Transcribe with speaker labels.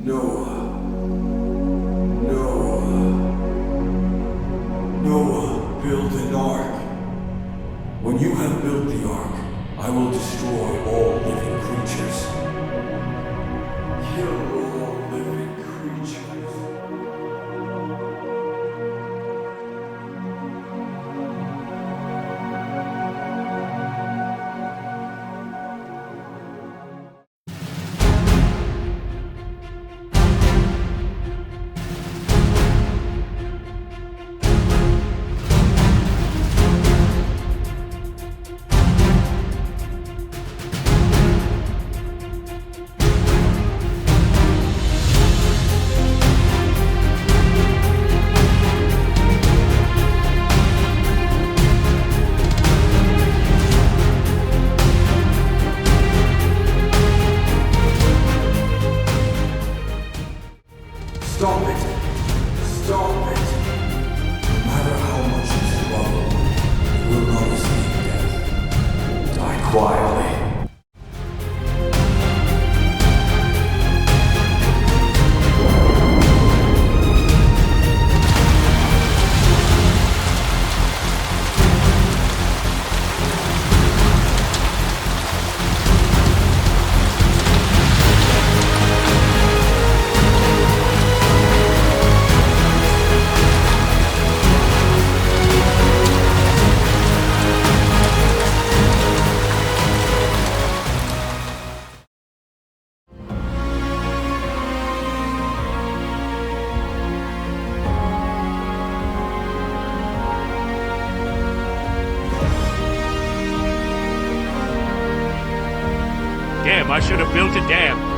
Speaker 1: Noah. Noah. Noah, build an ark. When you have built the ark, I will destroy all living creatures. Kill all living creatures. Stop it! Stop it! No matter how much you struggle, you will not escape death. Die quietly.
Speaker 2: Damn, I should have built a dam.